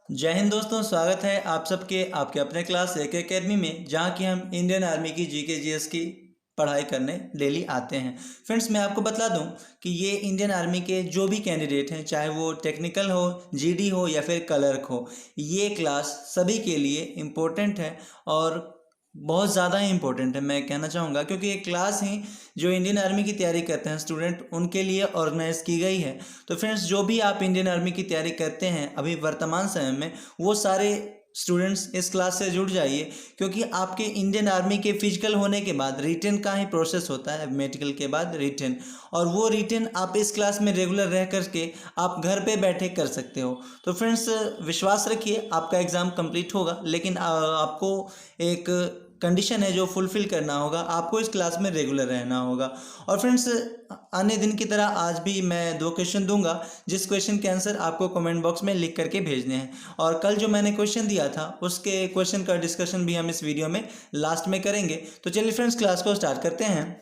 जय हिंद दोस्तों, स्वागत है आप सबके आपके अपने क्लास एक एकेडमी में, जहाँ की हम इंडियन आर्मी की जीके जीएस की पढ़ाई करने डेली आते हैं। फ्रेंड्स, मैं आपको बता दूं कि ये इंडियन आर्मी के जो भी कैंडिडेट हैं, चाहे वो टेक्निकल हो, जीडी हो या फिर क्लर्क हो, ये क्लास सभी के लिए इम्पोर्टेंट है और बहुत ज़्यादा ही इम्पोर्टेंट है मैं कहना चाहूँगा, क्योंकि ये क्लास ही जो इंडियन आर्मी की तैयारी करते हैं स्टूडेंट, उनके लिए ऑर्गेनाइज की गई है। तो फ्रेंड्स, जो भी आप इंडियन आर्मी की तैयारी करते हैं अभी वर्तमान समय में, वो सारे स्टूडेंट्स इस क्लास से जुड़ जाइए, क्योंकि आपके इंडियन आर्मी के फिजिकल होने के बाद रिटेन का ही प्रोसेस होता है, मेडिकल के बाद रिटेन, और वो रिटेन आप इस क्लास में रेगुलर रह करके आप घर पे बैठे कर सकते हो। तो फ्रेंड्स, विश्वास रखिए आपका एग्ज़ाम कंप्लीट होगा, लेकिन आपको एक कंडीशन है जो फुलफ़िल करना होगा, आपको इस क्लास में रेगुलर रहना होगा। और फ्रेंड्स, अन्य दिन की तरह आज भी मैं 2 क्वेश्चन दूंगा, जिस क्वेश्चन के आंसर आपको कमेंट बॉक्स में लिख करके भेजने हैं। और कल जो मैंने क्वेश्चन दिया था उसके क्वेश्चन का डिस्कशन भी हम इस वीडियो में लास्ट में करेंगे। तो चलिए फ्रेंड्स, क्लास को स्टार्ट करते हैं।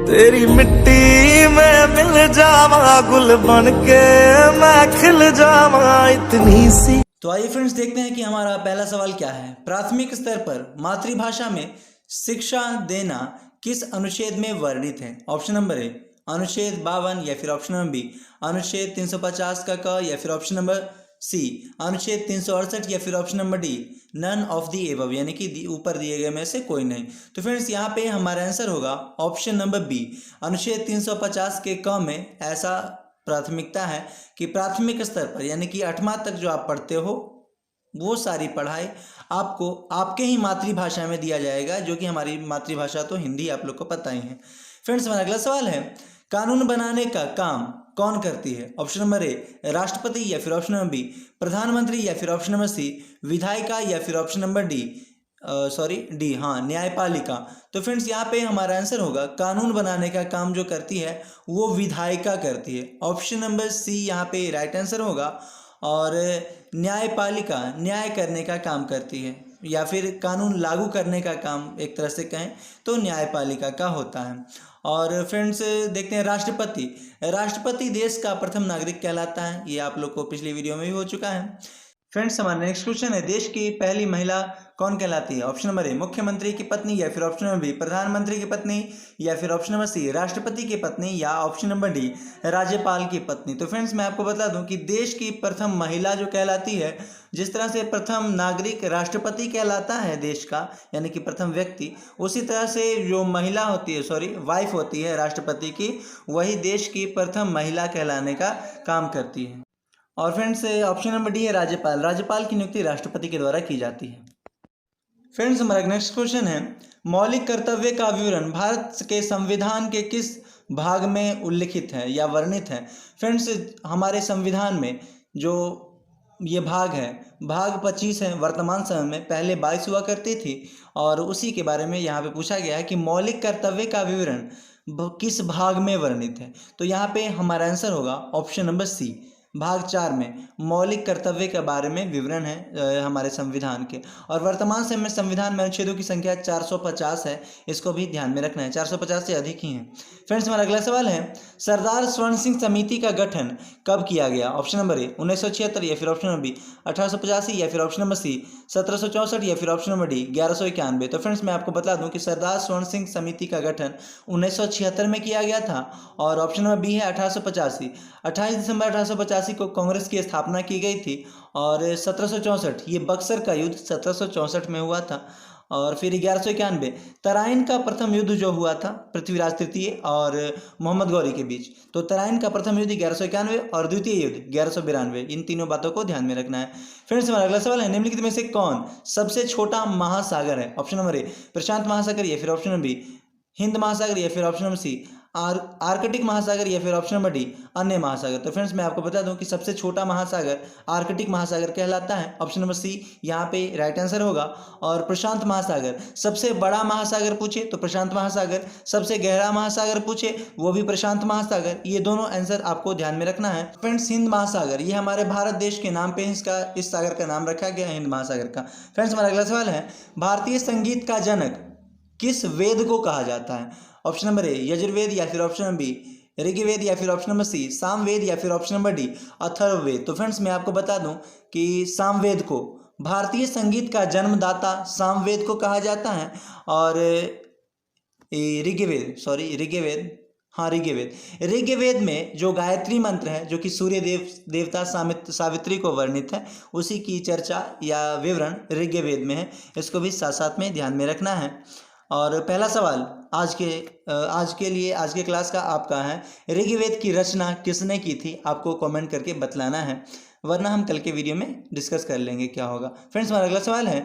तेरी मिट्टी में मिल जावा, गुल बन के मैं खिल जावा, इतनी सी। तो आइए फ्रेंड्स, देखते हैं कि हमारा पहला सवाल क्या है। प्राथमिक स्तर पर मातृभाषा में शिक्षा देना किस अनुच्छेद में वर्णित है? ऑप्शन नंबर ए अनुच्छेद 52, या फिर ऑप्शन नंबर बी अनुच्छेद 350 का क, या फिर ऑप्शन नंबर सी अनुच्छेद 368, या फिर option number D none of the above, यानी कि ऊपर दिए गए में से कोई नहीं। तो फ्रेंड्स, यहाँ पे हमारा आंसर होगा ऑप्शन नंबर बी अनुच्छेद 350 के क में ऐसा प्राथमिकता है कि प्राथमिक स्तर पर, यानी कि 8वां तक जो आप पढ़ते हो, वो सारी पढ़ाई आपको आपके ही मातृभाषा में दिया जाएगा, जो कि हमारी मातृभाषा तो हिंदी आप लोग को पता ही है। फ्रेंड्स, हमारा अगला सवाल है, कानून बनाने का काम कौन करती है? ऑप्शन नंबर ए राष्ट्रपति, या फिर ऑप्शन नंबर बी प्रधानमंत्री, या फिर ऑप्शन नंबर सी विधायिका, या फिर ऑप्शन नंबर डी न्यायपालिका। तो फ्रेंड्स, यहाँ पे हमारा आंसर होगा कानून बनाने का काम जो करती है वो विधायिका करती है। ऑप्शन नंबर सी यहाँ पे राइट आंसर होगा। और न्यायपालिका न्याय करने का काम करती है, या फिर कानून लागू करने का काम एक तरह से कहें तो न्यायपालिका का होता है। और फ्रेंड्स, देखते हैं राष्ट्रपति। राष्ट्रपति देश का प्रथम नागरिक कहलाता है, ये आप लोग को पिछली वीडियो में भी हो चुका है। फ्रेंड्स, हमारा नेक्स्ट क्वेश्चन है, देश की पहली महिला कौन कहलाती है? ऑप्शन नंबर ए मुख्यमंत्री की पत्नी, या फिर ऑप्शन नंबर बी प्रधानमंत्री की पत्नी, या फिर ऑप्शन नंबर सी राष्ट्रपति की पत्नी, या ऑप्शन नंबर डी राज्यपाल की पत्नी। तो फ्रेंड्स, मैं आपको बता दूं कि देश की प्रथम महिला जो कहलाती है, जिस तरह से प्रथम नागरिक राष्ट्रपति कहलाता है देश का, यानी कि प्रथम व्यक्ति, उसी तरह से जो महिला होती है, वाइफ होती है राष्ट्रपति की, वही देश की प्रथम महिला कहलाने का काम करती है। और फ्रेंड्स, ऑप्शन नंबर डी है राज्यपाल। राज्यपाल की नियुक्ति राष्ट्रपति के द्वारा की जाती है। फ्रेंड्स, हमारा नेक्स्ट क्वेश्चन है, मौलिक कर्तव्य का विवरण भारत के संविधान के किस भाग में उल्लिखित है या वर्णित है? फ्रेंड्स, हमारे संविधान में जो ये भाग है, भाग 25 है वर्तमान समय में, पहले 22 हुआ करती थी, और उसी के बारे में यहाँ पे पूछा गया है कि मौलिक कर्तव्य का विवरण किस भाग में वर्णित है। तो यहाँ पे हमारा आंसर होगा ऑप्शन नंबर सी भाग 4 में मौलिक कर्तव्य के बारे में विवरण है हमारे संविधान के। और वर्तमान समय में संविधान में अनुच्छेदों की संख्या 450 है, इसको भी ध्यान में रखना है, 450 से अधिक ही है। फ्रेंड्स, हमारा अगला सवाल है, सरदार स्वर्ण सिंह समिति का गठन कब किया गया? ऑप्शन नंबर ए 1976, या फिर ऑप्शन नंबर बी 1885, या फिर ऑप्शन नंबर सी 1764, या फिर ऑप्शन नंबर डी 1191। तो फ्रेंड्स, मैं आपको बता दूं कि सरदार स्वर्ण सिंह समिति का गठन 1976 में किया गया था। और ऑप्शन नंबर बी है 1885। 28 दिसंबर 1885 को कांग्रेस की स्थापना की गई थी। और 1764 ये बक्सर का युद्ध 1764 में हुआ था। और फिर 1191 तराइन का प्रथम युद्ध जो हुआ था पृथ्वीराज तृतीय और मोहम्मद गौरी के बीच। तो तराइन का प्रथम युद्ध 1191 और द्वितीय युद्ध 1192, इन तीनों बातों को ध्यान में रखना है। फ्रेंड्स, हमारा अगला सवाल है, निम्नलिखित में से कौन सबसे छोटा महासागर है? ऑप्शन नंबर ए प्रशांत महासागर, या फिर ऑप्शन नंबर बी हिंद महासागर, या फिर ऑप्शन नंबर सी आर्कटिक महासागर या फिर ऑप्शन नंबर डी अन्य महासागर। तो फ्रेंड्स मैं आपको बता दूं कि सबसे छोटा महासागर आर्कटिक महासागर कहलाता है, ऑप्शन नंबर सी यहाँ पे राइट आंसर होगा। और प्रशांत महासागर, सबसे बड़ा महासागर पूछे तो प्रशांत महासागर, सबसे गहरा महासागर पूछे वो भी प्रशांत महासागर, ये दोनों आंसर आपको ध्यान में रखना है। फ्रेंड्स हिंद महासागर, ये हमारे भारत देश के नाम पे इस सागर का नाम रखा गया हिंद महासागर का। फ्रेंड्स हमारा अगला सवाल है, भारतीय संगीत का जनक किस वेद को कहा जाता है? ऑप्शन नंबर ए यजुर्वेद या फिर ऑप्शन नंबर बी ऋग्वेद या फिर ऑप्शन नंबर सी सामवेद या फिर ऑप्शन नंबर डी अथर्ववेद। तो फ्रेंड्स मैं आपको बता दूं कि सामवेद को, भारतीय संगीत का जन्मदाता सामवेद को कहा जाता है। और ऋग्वेद में जो गायत्री मंत्र है जो कि सूर्य देवता सावित्री को वर्णित है, उसी की चर्चा या विवरण ऋग्वेद में है, इसको भी साथ साथ में ध्यान में रखना है। और पहला सवाल आज के क्लास का आपका है, ऋग्वेद की रचना किसने की थी? आपको कमेंट करके बतलाना है, वरना हम कल के वीडियो में डिस्कस कर लेंगे क्या होगा। फ्रेंड्स हमारा अगला सवाल है,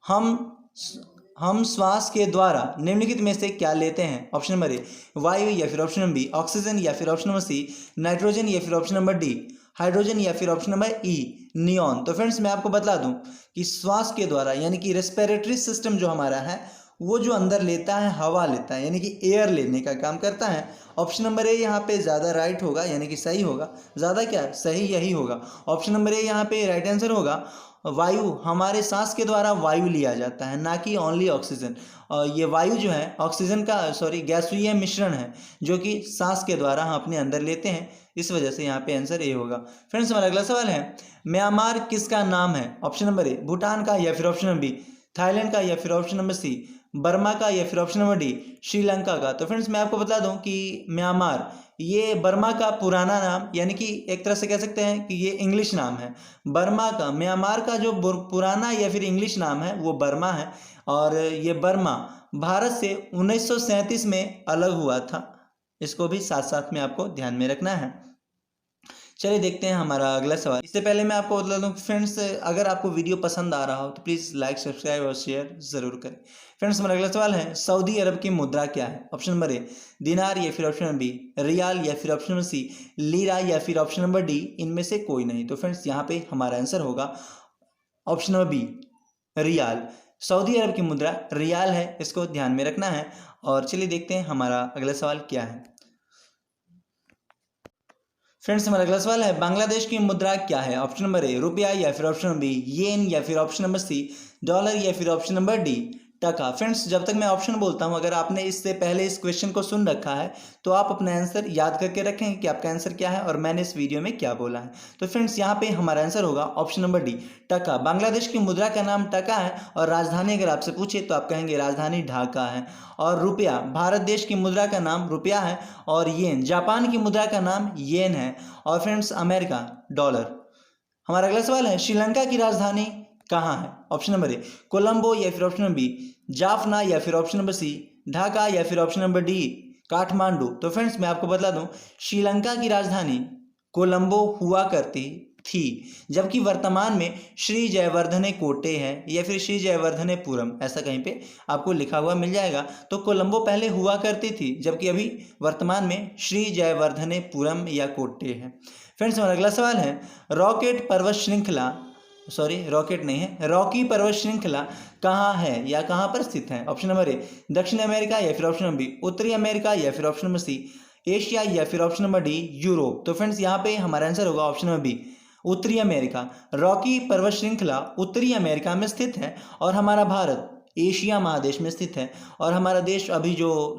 हम श्वास के द्वारा निम्नलिखित में से क्या लेते हैं? ऑप्शन नंबर ए वायु या फिर ऑप्शन नंबर बी ऑक्सीजन या फिर ऑप्शन नंबर सी नाइट्रोजन या फिर ऑप्शन नंबर डी हाइड्रोजन या फिर ऑप्शन नंबर ई नियॉन। तो फ्रेंड्स मैं आपको बता दूं कि श्वास के द्वारा यानी कि रेस्पिरेटरी सिस्टम जो हमारा है वो जो अंदर लेता है हवा लेता है, यानी कि एयर लेने का काम करता है। ऑप्शन नंबर ए यहाँ पे ज़्यादा राइट होगा, यानी कि सही होगा, ज़्यादा क्या सही यही होगा। ऑप्शन नंबर ए यहाँ पे राइट आंसर होगा। वायु, हमारे सांस के द्वारा वायु लिया जाता है, ना कि ओनली ऑक्सीजन। और ये वायु जो है ऑक्सीजन का गैसीय मिश्रण है जो कि सांस के द्वारा हम अपने अंदर लेते हैं, इस वजह से यहाँ पे आंसर ए होगा। फ्रेंड्स हमारा अगला सवाल है, म्यांमार किसका नाम है? ऑप्शन नंबर ए भूटान का या फिर ऑप्शन नंबर बी थाईलैंड का या फिर ऑप्शन नंबर सी बर्मा का या फिर ऑप्शन नंबर डी श्रीलंका का। तो फ्रेंड्स मैं आपको बता दूं कि म्यांमार ये बर्मा का पुराना नाम, यानी कि एक तरह से कह सकते हैं कि ये इंग्लिश नाम है। म्यांमार का जो पुराना या फिर इंग्लिश नाम है वो बर्मा है। और ये बर्मा भारत से 1937 में अलग हुआ था, इसको भी साथ साथ में आपको ध्यान में रखना है। चलिए देखते हैं हमारा अगला सवाल। इससे पहले मैं आपको बता दूं फ्रेंड्स, अगर आपको वीडियो पसंद आ रहा हो तो प्लीज़ लाइक सब्सक्राइब और शेयर ज़रूर करें। फ्रेंड्स हमारा अगला सवाल है, सऊदी अरब की मुद्रा क्या है? ऑप्शन नंबर ए दिनार या फिर ऑप्शन नंबर बी रियाल या फिर ऑप्शन नंबर सी लीरा या फिर ऑप्शन नंबर डी इनमें से कोई नहीं। तो फ्रेंड्स यहाँ पे हमारा आंसर होगा ऑप्शन नंबर बी रियाल। सऊदी अरब की मुद्रा रियाल है, इसको ध्यान में रखना है। और चलिए देखते हैं हमारा अगला सवाल क्या है। फ्रेंड्स हमारा अगला सवाल है, बांग्लादेश की मुद्रा क्या है? ऑप्शन नंबर ए रुपया या फिर ऑप्शन नंबर बी येन या फिर ऑप्शन नंबर सी डॉलर या फिर ऑप्शन नंबर डी टका। फ्रेंड्स जब तक मैं ऑप्शन बोलता हूं, अगर आपने इससे पहले इस क्वेश्चन को सुन रखा है तो आप अपना आंसर याद करके रखें कि आपका आंसर क्या है और मैंने इस वीडियो में क्या बोला है। तो फ्रेंड्स यहाँ पे हमारा आंसर होगा ऑप्शन नंबर डी टका। बांग्लादेश की मुद्रा का नाम टका है और राजधानी अगर आपसे पूछे तो आप कहेंगे राजधानी ढाका है। और रुपया, भारत देश की मुद्रा का नाम रुपया है। और येन, जापान की मुद्रा का नाम येन है। और फ्रेंड्स अमेरिका डॉलर। हमारा अगला सवाल है, श्रीलंका की राजधानी कहाँ है? ऑप्शन नंबर ए कोलंबो या फिर ऑप्शन नंबर बी जाफना या फिर ऑप्शन नंबर सी ढाका या फिर ऑप्शन नंबर डी काठमांडू। तो फ्रेंड्स मैं आपको बता दूं, श्रीलंका की राजधानी कोलंबो हुआ करती थी, जबकि वर्तमान में श्री जयवर्धने कोटे है या फिर श्री जयवर्धने पुरम, ऐसा कहीं पे आपको लिखा हुआ मिल जाएगा। तो कोलंबो पहले हुआ करती थी, जबकि अभी वर्तमान में श्री जयवर्धने पुरम या कोटे है। फ्रेंड्स हमारा अगला सवाल है, रॉकी पर्वत श्रृंखला कहाँ है या कहाँ पर स्थित है? ऑप्शन नंबर ए दक्षिण अमेरिका या फिर ऑप्शन नंबर बी उत्तरी अमेरिका या फिर ऑप्शन नंबर सी एशिया या फिर ऑप्शन नंबर डी यूरोप। तो फ्रेंड्स यहाँ पे हमारा आंसर होगा ऑप्शन नंबर बी उत्तरी अमेरिका। रॉकी पर्वत श्रृंखला उत्तरी अमेरिका में स्थित है और हमारा भारत एशिया महादेश में स्थित है। और हमारा देश अभी जो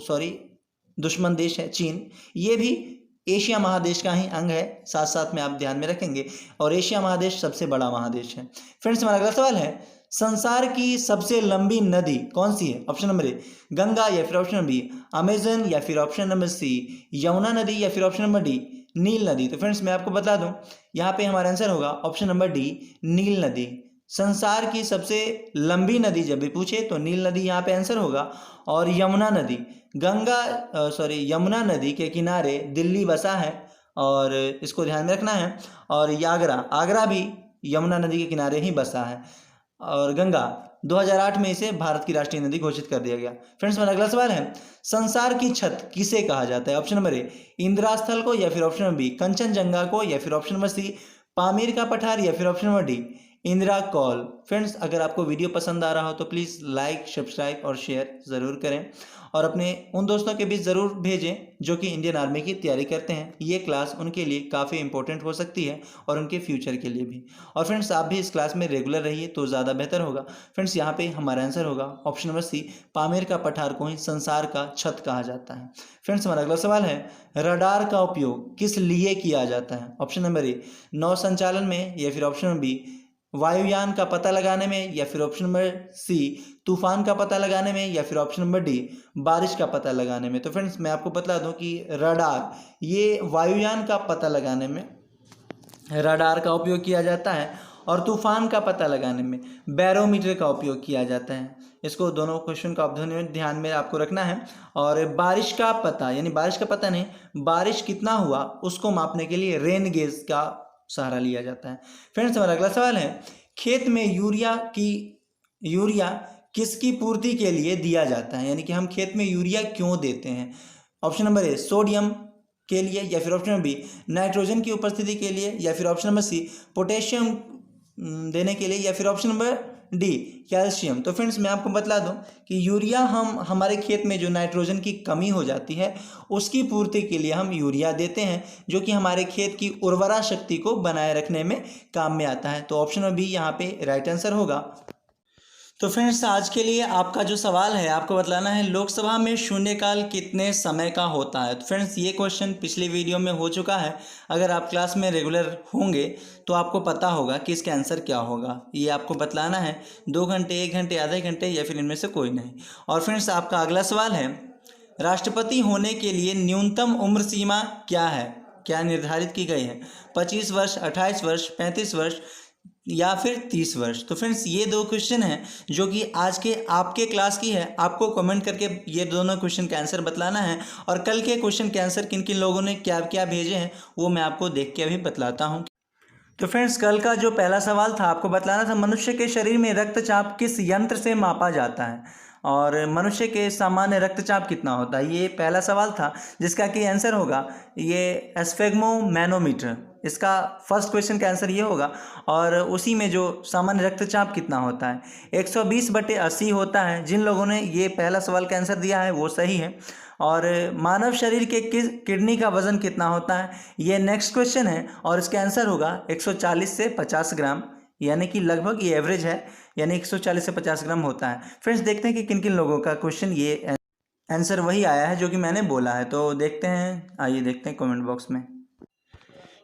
दुश्मन देश है चीन, ये भी एशिया महादेश का ही अंग है, साथ साथ में आप ध्यान में रखेंगे। और एशिया महादेश सबसे बड़ा महादेश है। फ्रेंड्स हमारा अगला सवाल है, संसार की सबसे लंबी नदी कौन सी है? ऑप्शन नंबर ए गंगा या फिर ऑप्शन नंबर बी अमेजन या फिर ऑप्शन नंबर सी यमुना नदी या फिर ऑप्शन नंबर डी नील नदी। तो फ्रेंड्स मैं आपको बता दूं, यहाँ पे हमारा आंसर होगा ऑप्शन नंबर डी नील नदी। संसार की सबसे लंबी नदी जब भी पूछे तो नील नदी यहाँ पे आंसर होगा। और यमुना नदी, यमुना नदी के किनारे दिल्ली बसा है और इसको ध्यान में रखना है। और आगरा भी यमुना नदी के किनारे ही बसा है। और गंगा 2008 में इसे भारत की राष्ट्रीय नदी घोषित कर दिया गया। फ्रेंड्स मेरा अगला सवाल है, संसार की छत किसे कहा जाता है? ऑप्शन नंबर ए इंद्रास्थल को, या फिर ऑप्शन नंबर बी कंचनजंगा को, या फिर ऑप्शन नंबर सी पामीर का पठार, या फिर option number D Indira call. Friends अगर आपको वीडियो पसंद आ रहा हो तो प्लीज़ लाइक, सब्सक्राइब और शेयर ज़रूर करें और अपने उन दोस्तों के बीच ज़रूर भेजें जो कि इंडियन आर्मी की तैयारी करते हैं। ये क्लास उनके लिए काफ़ी इंपॉर्टेंट हो सकती है और उनके फ्यूचर के लिए भी। और फ्रेंड्स आप भी इस क्लास में रेगुलर रहिए तो ज़्यादा बेहतर होगा। फ्रेंड्स यहाँ पे हमारा आंसर होगा ऑप्शन नंबर सी, पामीर का पठार को ही संसार का छत कहा जाता है। फ्रेंड्स हमारा अगला सवाल है, रडार का उपयोग किस लिए किया जाता है? ऑप्शन नंबर ए नौ संचालन में, या फिर ऑप्शन नंबर बी वायुयान का पता लगाने में, या फिर ऑप्शन नंबर सी तूफान का पता लगाने में, या फिर ऑप्शन नंबर डी बारिश का पता लगाने में। तो फ्रेंड्स मैं आपको बता दूं कि रडार ये वायुयान का पता लगाने में रडार का उपयोग किया जाता है और तूफान का पता लगाने में बैरोमीटर का उपयोग किया जाता है। इसको दोनों क्वेश्चन का ध्यान में आपको रखना है। और बारिश का पता, यानी बारिश का पता नहीं, बारिश कितना हुआ उसको मापने के लिए रेन गेज का सहारा लिया जाता है। फ्रेंड्स हमारा अगला सवाल है, खेत में यूरिया किसकी पूर्ति के लिए दिया जाता है? यानी कि हम खेत में यूरिया क्यों देते हैं? ऑप्शन नंबर ए सोडियम के लिए, या फिर ऑप्शन नंबर बी नाइट्रोजन की उपस्थिति के लिए, या फिर ऑप्शन नंबर सी पोटेशियम देने के लिए, या फिर ऑप्शन नंबर डी कैल्शियम। तो फ्रेंड्स मैं आपको बतला दूं कि यूरिया हम हमारे खेत में जो नाइट्रोजन की कमी हो जाती है उसकी पूर्ति के लिए हम यूरिया देते हैं, जो कि हमारे खेत की उर्वरा शक्ति को बनाए रखने में काम में आता है। तो ऑप्शन नंबर बी यहाँ पे राइट आंसर होगा। तो फ्रेंड्स आज के लिए आपका जो सवाल है आपको बतलाना है, लोकसभा में शून्यकाल कितने समय का होता है? तो फ्रेंड्स ये क्वेश्चन पिछली वीडियो में हो चुका है। अगर आप क्लास में रेगुलर होंगे तो आपको पता होगा कि इसका आंसर क्या होगा। ये आपको बतलाना है 2 घंटे, 1 घंटे, आधे घंटे, या फिर इनमें से कोई नहीं। और फ्रेंड्स आपका अगला सवाल है, राष्ट्रपति होने के लिए न्यूनतम उम्र सीमा क्या है, क्या निर्धारित की गई है? 25 वर्ष, 28 वर्ष, 35 वर्ष या फिर 30 वर्ष। तो फ्रेंड्स ये 2 क्वेश्चन हैं जो कि आज के आपके क्लास की है। आपको कमेंट करके ये दोनों क्वेश्चन का आंसर बतलाना है और कल के क्वेश्चन के आंसर किन किन लोगों ने क्या क्या भेजे हैं वो मैं आपको देख के अभी बतलाता हूँ। तो फ्रेंड्स कल का जो पहला सवाल था आपको बतलाना था, मनुष्य के शरीर में रक्तचाप किस यंत्र से मापा जाता है? और मनुष्य के सामान्य रक्तचाप कितना होता है? ये पहला सवाल था जिसका कि आंसर होगा ये स्फेग्मोमैनोमीटर। इसका फर्स्ट क्वेश्चन का आंसर ये होगा। और उसी में जो सामान्य रक्तचाप कितना होता है 120/80 होता है। जिन लोगों ने ये पहला सवाल का आंसर दिया है वो सही है। और मानव शरीर के किस किडनी का वजन कितना होता है ये नेक्स्ट क्वेश्चन है और इसका आंसर होगा 140 से 50 ग्राम, यानी कि लगभग ये एवरेज है, यानी 140 से 50 ग्राम होता है। फ्रेंड्स देखते हैं कि किन किन लोगों का क्वेश्चन ये आंसर वही आया है जो कि मैंने बोला है। तो देखते हैं, आइए देखते हैं कमेंट बॉक्स में।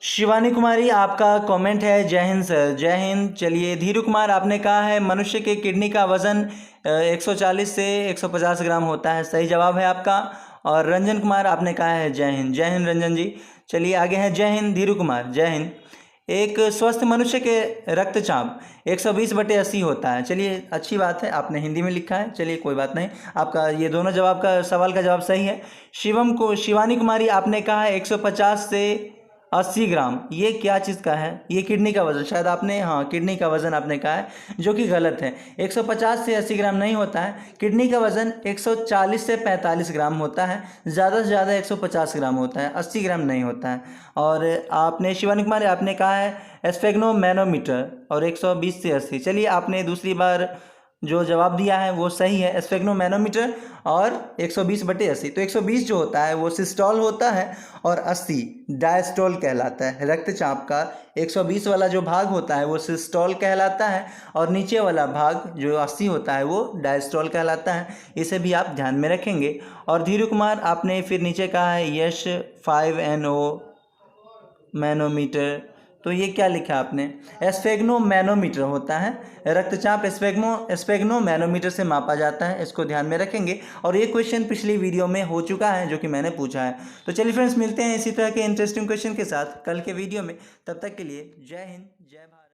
शिवानी कुमारी आपका कमेंट है, जय हिंद सर। जय हिंद। चलिए धीरू कुमार आपने कहा है मनुष्य के किडनी का वजन 140 से 150 ग्राम होता है, सही जवाब है आपका। और रंजन कुमार आपने कहा है जय हिंद। जय हिंद रंजन जी। चलिए आगे हैं, जय हिंद धीरू कुमार, जय हिंद। एक स्वस्थ मनुष्य के रक्तचाप 120/80 होता है। चलिए अच्छी बात है, आपने हिंदी में लिखा है, चलिए कोई बात नहीं, आपका ये दोनों जवाब का सवाल का जवाब सही है। शिवानी कुमारी आपने कहा है 150 से 80 ग्राम, ये क्या चीज़ का है? ये किडनी का वज़न, शायद आपने, हाँ किडनी का वज़न आपने कहा है, जो कि गलत है। 150 से 80 ग्राम नहीं होता है, किडनी का वज़न 140 से 45 ग्राम होता है, ज़्यादा से ज़्यादा 150 ग्राम होता है, 80 ग्राम नहीं होता है। और आपने शिवानी कुमार आपने कहा है स्फेग्मोमैनोमीटर और 120 से 80। चलिए आपने दूसरी बार जो जवाब दिया है वो सही है, स्फेग्मोमैनोमीटर और 120/80। तो 120 जो होता है वो सिस्टोल होता है और 80 डायस्टोल कहलाता है। रक्तचाप का 120 वाला जो भाग होता है वो सिस्टोल कहलाता है और नीचे वाला भाग जो 80 होता है वो डायस्टोल कहलाता है। इसे भी आप ध्यान में रखेंगे। और धीरू कुमार आपने फिर नीचे कहा है यश 5NO मैनोमीटर, तो ये क्या लिखा आपने? स्फेग्मोमैनोमीटर होता है, रक्तचाप स्फेग्मोमैनोमीटर से मापा जाता है, इसको ध्यान में रखेंगे। और ये क्वेश्चन पिछली वीडियो में हो चुका है जो कि मैंने पूछा है। तो चलिए फ्रेंड्स मिलते हैं इसी तरह के इंटरेस्टिंग क्वेश्चन के साथ कल के वीडियो में। तब तक के लिए जय हिंद, जय भारत।